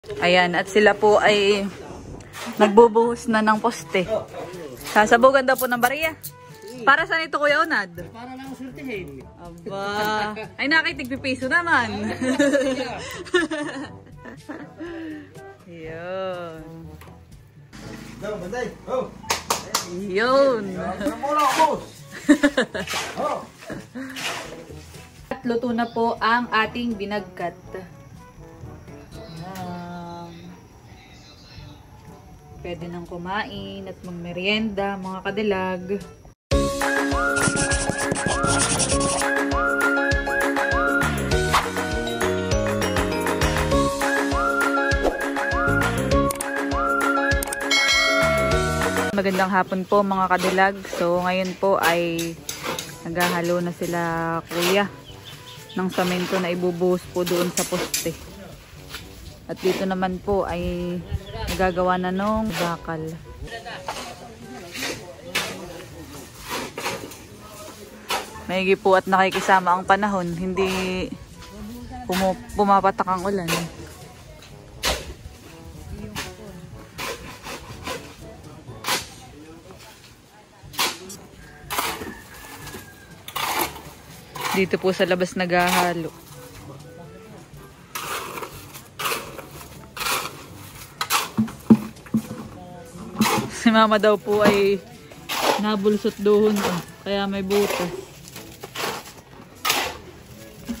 Ayan, at sila po ay nagbubuhos na ng poste. Sasabugan daw po ng bariya. Para saan ito, Kuya Onad? Para lang sultihin. Aba. Ay, nakitigpipiso naman. Yun. Yun. At luto na po ang ating binagkat. Pwede nang kumain at magmerienda, mga kadilag. Magandang hapon po mga kadilag. So ngayon po ay naghahalo na sila kuya ng samento na ibubuhos po doon sa poste. At dito naman po ay nagagawa na nung bakal. Maigi po at nakikisama ang panahon. Hindi pumapatak ang ulan. Dito po sa labas naghahalo. Si mama daw po ay nabulsot doon kaya may butas.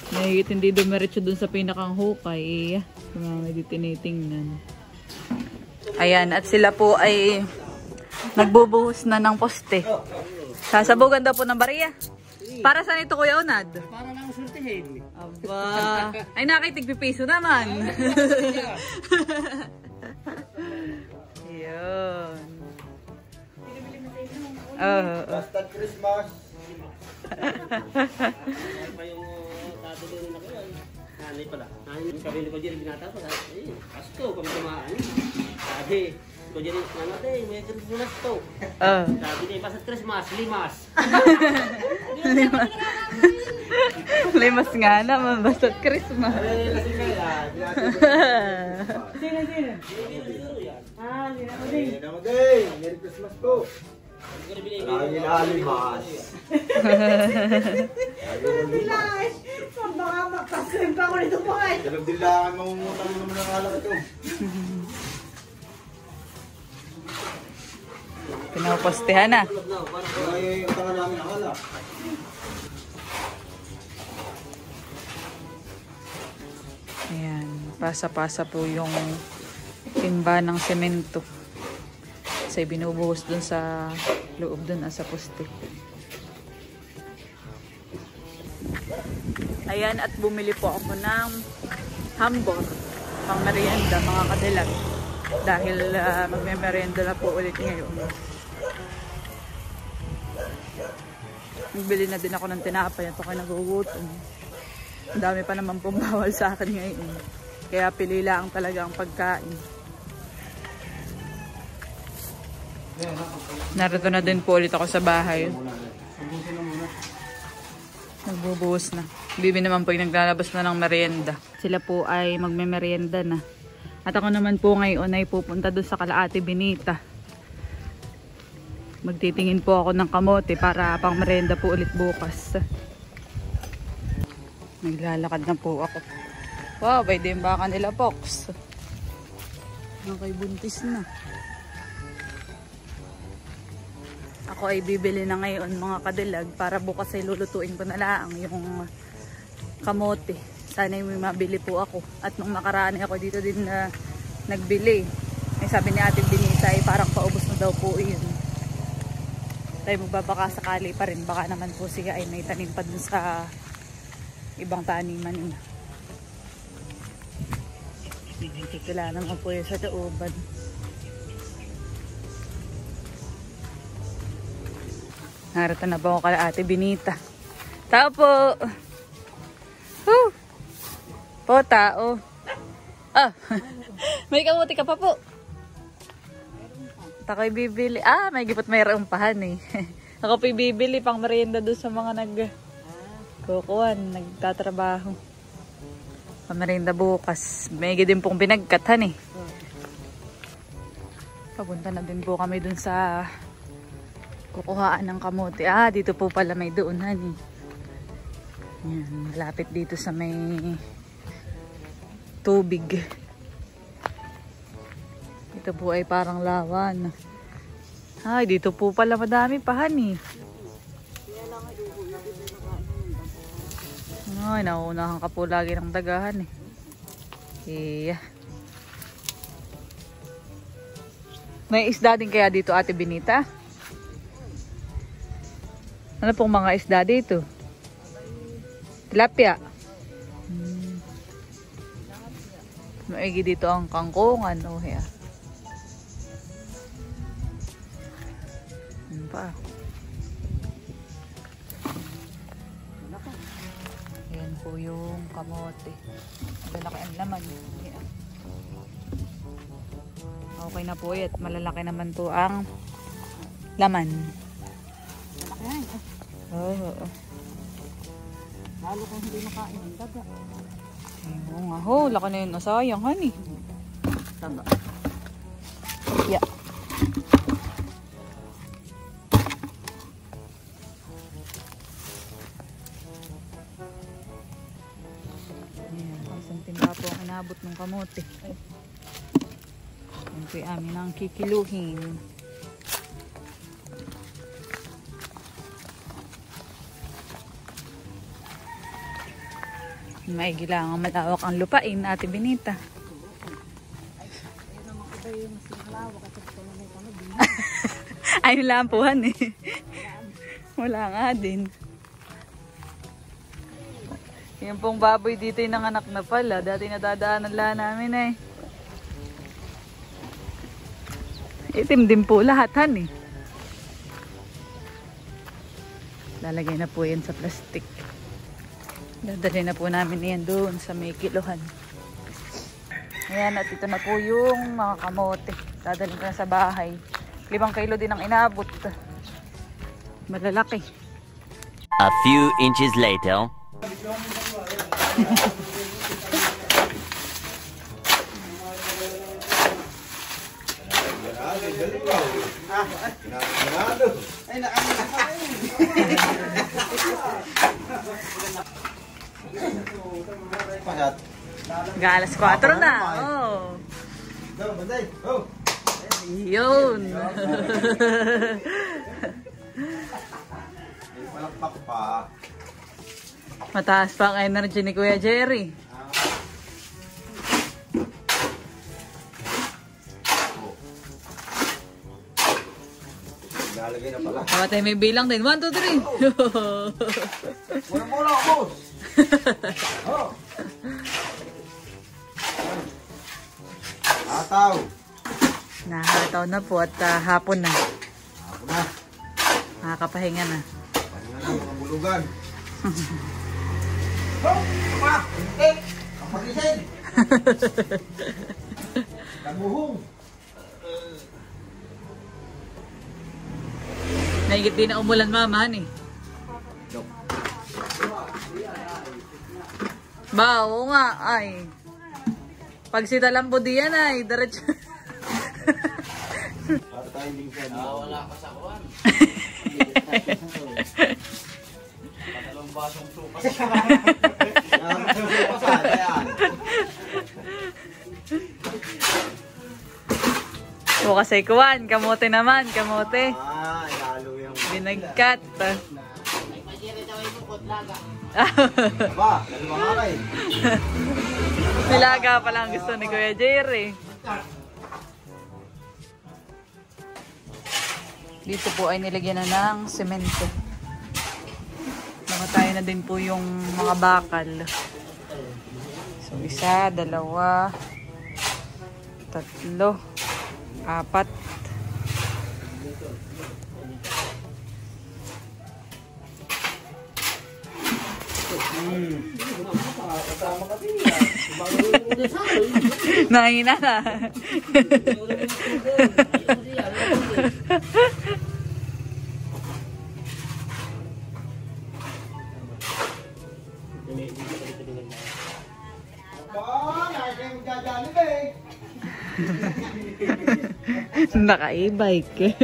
Nahigit hindi dumiretso doon sa pinakang hukay. Si mama di tinitingnan. Ayan, at sila po ay nagbubuhos na ng poste. Sasabugan daw po ng bariya. Para saan ito, Kuya Onad? Para lang sultihin. Aba. Ay, nakitigpipiso naman. Yun. Basta Christmas. Pa yung tatulungan na ko yan. Nanay pala. Nanay kabili ko dyan binata ko. Asko kami tumaan. Sabi ko dyan nanay may Christmas to. Sabi niya basta Christmas, limas. Limas nga naman, basta't Christmas. Lasing ka yan. Sino? Sino magay? Merry Christmas po. Maraming alimas. Baka magpaslim pa ako nito po ay. Dalawang dilangan mamumutang naman ang alak ito. Pinapostehan na. Ay, ang tanga namin ang alak. Ayan, pasa-pasa po yung timba ng semento. Kasi binubuhos dun sa loob dun sa poste. Ayan, at bumili po ako ng hambor pang merienda mga kadilag. Dahil magme-merienda na po ulit ngayon. Nagbili na din ako ng tinapay at ako nagugutom. Ang dami pa naman pong bawal sa akin ngayon. Kaya pili lang talaga ang pagkain. Narito na din po ulit ako sa bahay. Nagbubuhos na. Bibi naman po yung naglalabas na ng merienda. Sila po ay magme-merienda na. At ako naman po ngayon ay pupunta doon sa Kalaate Binita. Magtitingin po ako ng kamote para pang merienda po ulit bukas. Naglalakad na po ako. Wow, by din baka nila Fox. Okay, buntis na. Ako ay bibili na ngayon mga kadilag para bukas ay lulutuin ko na lang yung kamote. Sana may mabili po ako. At nung nakaraan ako dito din na nagbili. Ay sabi ni Ate Binita ay parang paubos na daw po yun. Tayo magbabaka sakali pa rin. Baka naman po siya ay may tanim pa dun sa ibang taniman niya. Kikila naman po yun sa looban. Narito na ba ako kala Ate Binita? Tao po! Woo! Po, tao. Ah! May kamuti ka pa po. Ako'y bibili. Ah, may gipot may raumpahan eh. Ako po'y bibili pang merienda doon sa mga nagkukuhan, nagtatrabaho. Pamerinda bukas. May din pong binagkatan eh. Papunta na din po kami dun sa kukuhaan ng kamote. Ah, dito po pala may doonan eh. Yan, malapit dito sa may tubig. Ito po ay parang lawan. Ay, dito po pala madami pa hani. Ay, nauunahan ka po lagi ng dagahan eh. Yeah. May isda din kaya dito, Ate Benita? Ano pong mga isda dito? Tilapia. Maigi dito ang kangkungan. Oh, yeah. Ano pa? Yan po yung kamote. Malalaki ang laman. Yeah. Okay na po yan. Malalaki naman po ang laman. Oo. Lalo kung hindi makain ng daga. Oo nga ho, laki na yun. Sayang, honey. Daga. Yeah. Ayan, isang timba po ang inabot ng kamote. Yan po yung amin ang kikiluhin. Maigi lang ang malawak ang lupain, Ate Benita. Ayun lang po, eh. Wala nga din. Yung pong baboy dito yung nanganak na pala. Dati nadadaanan lang namin eh. Itim din po lahat, eh. Lalagay na po yan sa plastic. Dadali na po namin yan doon sa may kiluhan. Ayan, at ito na po yung mga kamote. Dadali ko na sa bahay. 5 kilo din ang inabot. Malalaki. A few inches later. Ay, nakakita. Pasat. Alas 4 na. Oh. Go, banday. Go. Yun. Palakpak pa. Mataas pa ang energy ni Kuya Jerry. Lalagay na pala. Dapat ay may bilang din. 1, 2, 3. Mula-mula, boss. Oh. Ataw. Nahataw na po at hapon na. Ako na. Nakakapahinga na. Pahinga na, mga bulugan. Oh, pa! Hintik! Ang pagising! Nabuhong! Naigit din na umulan, mama, eh. Ba, oo nga, ay. Pag si Talambo diyan ay, diretso. Para tayo hindi ka niya. Wala ka sa kuwan. Patalong basong supas. O kasi kuwan, kamote naman, kamote. Ah, lalo yung... Binagkat. Ba, dalawang akay. Nilaga pa lang gusto ni Kuya Jerry. Dito po ay nilagyan na ng semento. Namatay na din po yung mga bakal. So, 1, 2, 3, 4. Nahina na. Naka-e-bike.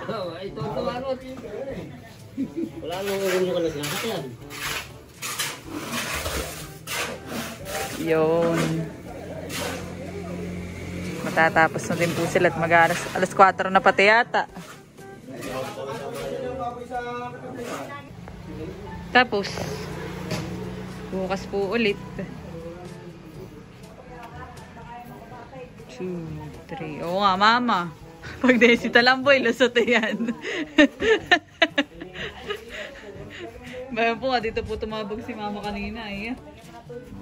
Oh, ito ang tawarot. Wala nang ulo ka na sinasakyan. Yun. Matatapos na din po sila at alas 4 na pati yata. Tapos, bukas po ulit. 2, 3. Oo nga, mama. Pag desi talamboy, lusot yan. Bayan po nga, dito po tumabog si mama kanina. Eh.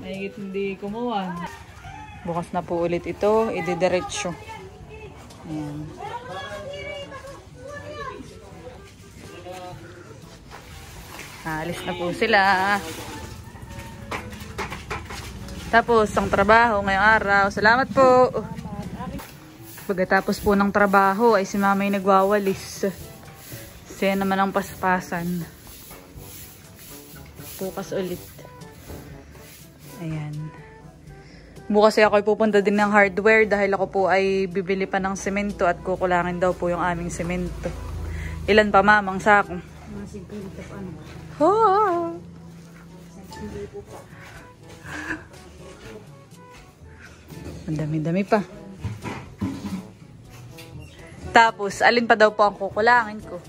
Mahigit hindi kumuha. Bukas na po ulit ito, ididiretso. Ayan. Alis na po sila. Tapos, ang trabaho ngayong araw. Salamat po. Pagkatapos po ng trabaho, ay si mama yung nagwawalis. Siya naman ang paspasan. Bukas ulit. Ayan. Bukas ay ako ay pupunta din ng hardware dahil ako po ay bibili pa ng semento at kukulangin daw po yung aming semento. Ilan pa mamang sako? Mga 50 pa ano. Oh. Ang dami-dami pa. Tapos, alin pa daw po ang kukulangin ko?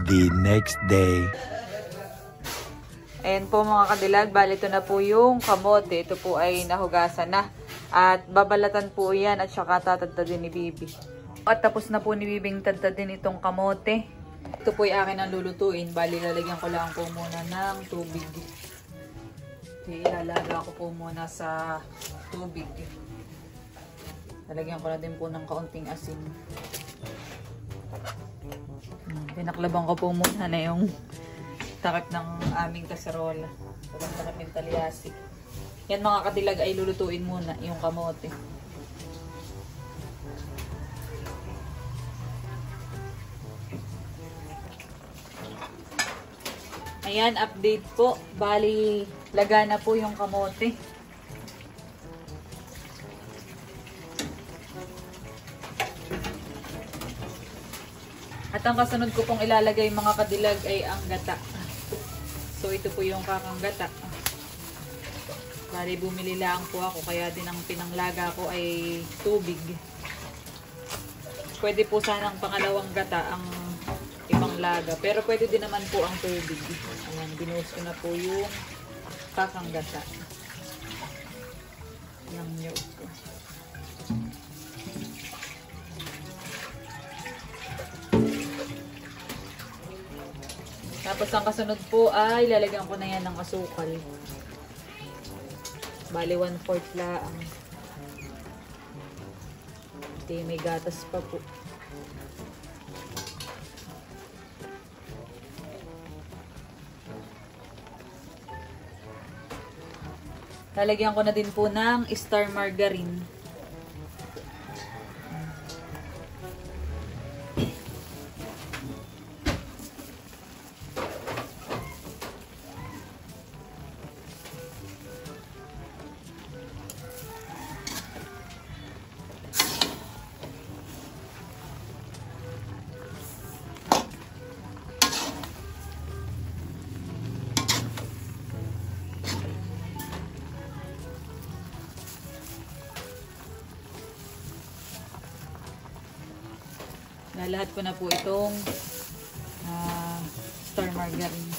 The next day. Ayan po mga kadilag, bali ito na po yung kamote. Ito po ay nahugasan na. At babalatan po yan at saka tatadtadin ni Bibi. At tapos na po ni Bibing tadtadin itong kamote. Ito po ay akin ang lulutuin. Bali lalagyan ko lang po muna ng tubig. Ilalaga ko po muna sa tubig. Lalagyan ko na din po ng kaunting asin. Pinaklabang ko po muna na yung takip ng aming kaserola. Pagkanta na pintalyasi. Yan mga kadilag ay lulutuin muna yung kamote. Ayan, update po. Bali, laga na po yung kamote. At ang kasunod ko pong ilalagay mga kadilag ay ang gata. So ito po yung kakang gata. Bali bumili lang po ako kaya din ang pinanglaga ko ay tubig. Pwede po sanang pangalawang gata ang ibang laga. Pero pwede din naman po ang tubig. Ayan, binuhos ko na po yung kakang gata. Ng niyog ko. Tapos ang kasunod po ay lalagyan ko na yan ng asukal. Bali 1/4 lang. Okay, may gatas pa po. Lalagyan ko na din po ng star margarine. Lahat ko na po itong star margarine.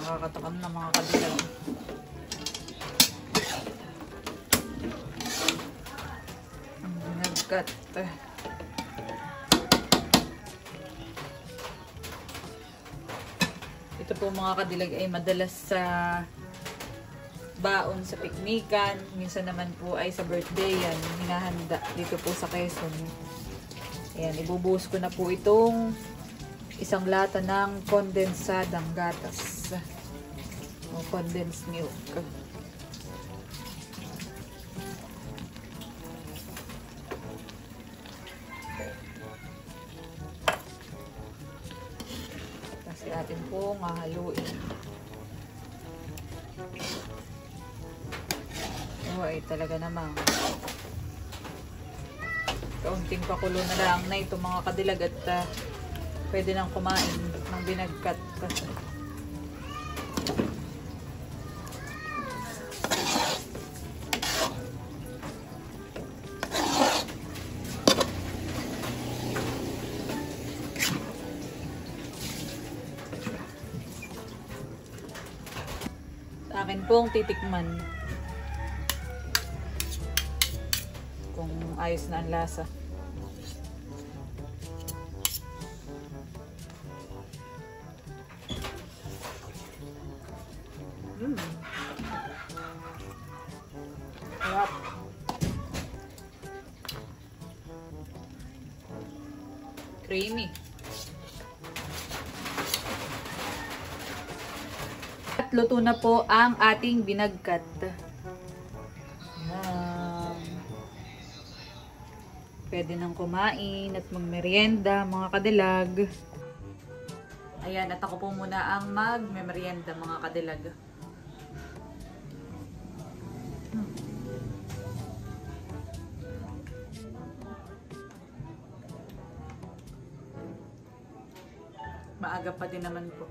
Nakakatakam na mga kadilag. binagkat. Ito po mga kadilag ay madalas sa baon sa piknikan. Minsan naman po ay sa birthday yan. Hinahanda dito po sa Quezon. Ayan, ibubuhos ko na po itong isang lata ng kondensadang gatas. O condensed milk. Kasi natin po haluin. Ay, talaga namang kaunting pakulo na lang na ito mga kadilag at pwede nang kumain ng binagkat kasi. Sa akin pong titikman kung ayos na ang lasa. Sarap. Creamy. At luto na po ang ating binagkat. Pwede nang kumain at magmerienda mga kadilag. Ayan, at ako po muna ang magmemerienda mga kadilag. Maaga pa din naman po.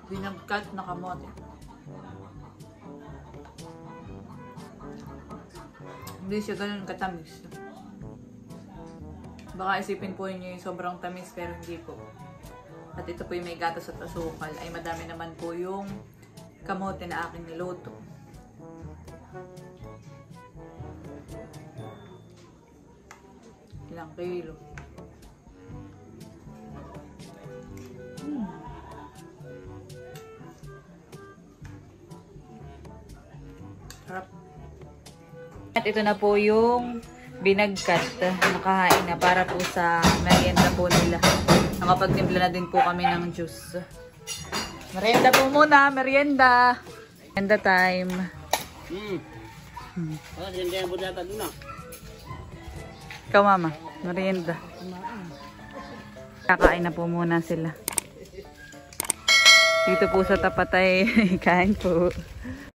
Binagkat na kamote. Hindi siya ganun katamis. Baka isipin po niyo yung sobrang tamis pero hindi po. At ito po yung may gatas at asukal. Ay madami naman po yung kamote na aking niluto. Ilang kilo. Sarap. At ito na po yung binagkat. Nakahain na para po sa merienda po nila. Nakapagtimpla na din po kami ng juice. Merienda po muna. Merienda. Merienda time. Hindi mo data doon na. Ikaw mama. Merienda. Kakain na po muna sila. Dito po sa tapat ay kain po.